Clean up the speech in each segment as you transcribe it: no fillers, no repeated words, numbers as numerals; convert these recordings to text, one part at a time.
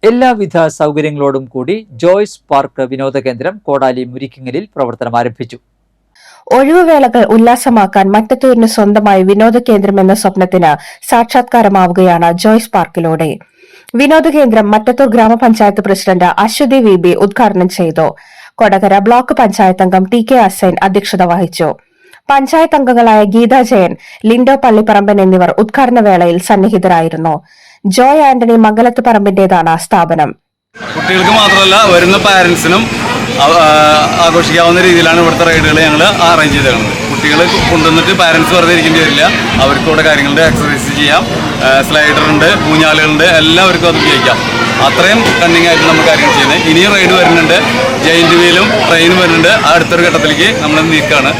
എല്ലാവിധ സൗകര്യങ്ങളോടും കൂടി ജോയ്സ് പാർക്ക് വിനോദ കേന്ദ്രം കോടാലി മുരിക്കിങ്ങലിൽ പ്രവർത്തനം ആരംഭിച്ചു. ഒഴിവുവേളകൾ ഉല്ലാസമാക്കാൻ മറ്റത്തൂരിന് സ്വന്തമായി വിനോദ കേന്ദ്രം എന്ന സ്വപ്നത്തിന് സാക്ഷാത്കാരമാവുകയാണ് ജോയ്സ് പാർക്കിലൂടെ. വിനോദ കേന്ദ്രം മറ്റത്തൂർ ഗ്രാമപഞ്ചായത്ത് പ്രസിഡന്റ് അശ്വതി വി ഉദ്ഘാടനം ചെയ്തു. കൊടകര ബ്ലോക്ക് പഞ്ചായത്ത് അംഗം TK അസൈൻ അധ്യക്ഷത വഹിച്ചു. പഞ്ചായത്ത് അംഗങ്ങളായ ഗീതാ ജയൻ, ലിൻഡോ പള്ളിപ്പറമ്പൻ എന്നിവർ ഉദ്ഘാടന വേളയിൽ സന്നിഹിതരായിരുന്നു. ജോയ് ആന്റണി മംഗലത്ത് പറമ്പിന്റേതാണ് സ്ഥാപനം. കുട്ടികൾക്ക് മാത്രമല്ല വരുന്ന പാരന്റ്സിനും ആഘോഷിക്കാവുന്ന രീതിയിലാണ് ഇവിടുത്തെ റൈഡുകൾ ഞങ്ങൾ അറേഞ്ച് ചെയ്തേക്കുന്നത്. കുട്ടികൾ കൊണ്ടുവന്നിട്ട് പാരന്റ്സ് വെറുതെ ഇരിക്കേണ്ടി വരില്ല. അവർക്ക് ഇവിടെ കാര്യങ്ങളുണ്ട്, എക്സസൈസ് ചെയ്യാം, സ്ലൈഡറുണ്ട്, ഊഞ്ഞാലുകളുണ്ട്, എല്ലാവർക്കും അത് ഉപയോഗിക്കാം. അത്രയും കണ്ണിങ് ആയിട്ട് നമ്മൾ കാര്യങ്ങൾ ചെയ്യുന്നത്. ഇനിയും റൈഡ് വരുന്നുണ്ട്, ജയിന്റ് വീലും ട്രെയിനും വരുന്നുണ്ട്. അടുത്തൊരു ഘട്ടത്തിലേക്ക് നമ്മൾ നീക്കുകയാണ്.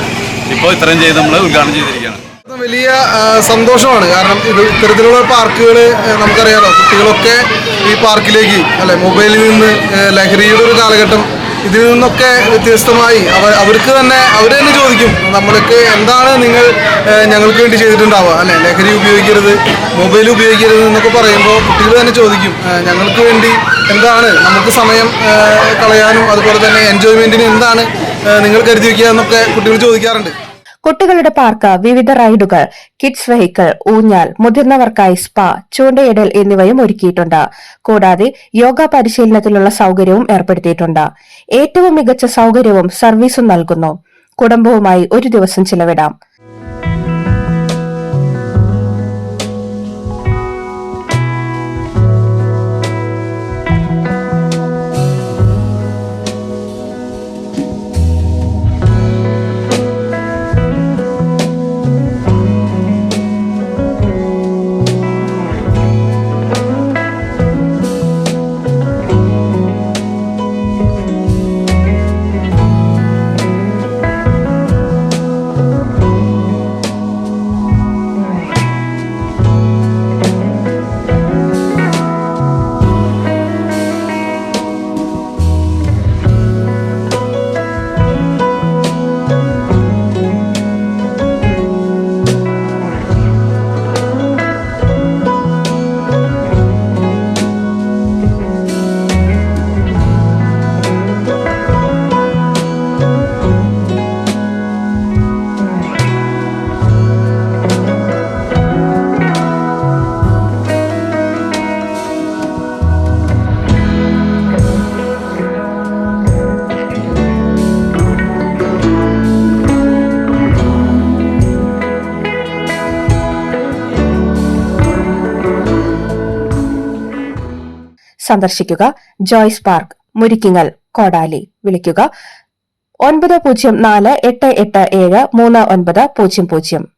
ഇപ്പോൾ ഇത്രയും ചെയ്ത് നമ്മൾ ഉദ്ഘാടനം ചെയ്തിരിക്കുകയാണ്. വലിയ സന്തോഷമാണ്. കാരണം ഇത്തരത്തിലുള്ള പാർക്കുകൾ നമുക്കറിയാലോ, കുട്ടികളൊക്കെ ഈ പാർക്കിലേക്ക് മൊബൈലിൽ നിന്ന് ലഹരിയുടെ ഒരു കാലഘട്ടം, ഇതിൽ നിന്നൊക്കെ വ്യത്യസ്തമായി അവർക്ക് തന്നെ ചോദിക്കും, നമ്മൾക്ക് എന്താണ് നിങ്ങൾ ഞങ്ങൾക്ക് വേണ്ടി ചെയ്തിട്ടുണ്ടാവുക, ലഹരി ഉപയോഗിക്കരുത്, മൊബൈൽ ഉപയോഗിക്കരുത് എന്നൊക്കെ പറയുമ്പോൾ കുട്ടികൾ തന്നെ ചോദിക്കും, ഞങ്ങൾക്ക് വേണ്ടി എന്താണ് നമുക്ക് സമയം കളയാനും അതുപോലെ തന്നെ എൻജോയ്മെന്റിന് എന്താണ് നിങ്ങൾ കരുതി വയ്ക്കുക എന്നൊക്കെ കുട്ടികൾ ചോദിക്കാറുണ്ട്. കുട്ടികളുടെ പാർക്ക്, വിവിധ റൈഡുകൾ, കിഡ്സ് വെഹിക്കിൾ, ഊഞ്ഞാൽ, മുതിർന്നവർക്കായി സ്പാ, ചൂണ്ടയിടൽ എന്നിവയും ഒരുക്കിയിട്ടുണ്ട്. കൂടാതെ യോഗ പരിശീലനത്തിലുള്ള സൗകര്യവും ഏർപ്പെടുത്തിയിട്ടുണ്ട്. ഏറ്റവും മികച്ച സൗകര്യവും സർവീസും നൽകുന്നു. കുടുംബവുമായി ഒരു ദിവസം ചിലവിടാം. സന്ദർശിക്കുക ജോയ്സ് പാർക്ക്, മുരിക്കിങ്ങൽ, കോടാലി. വിളിക്കുക 9048873900.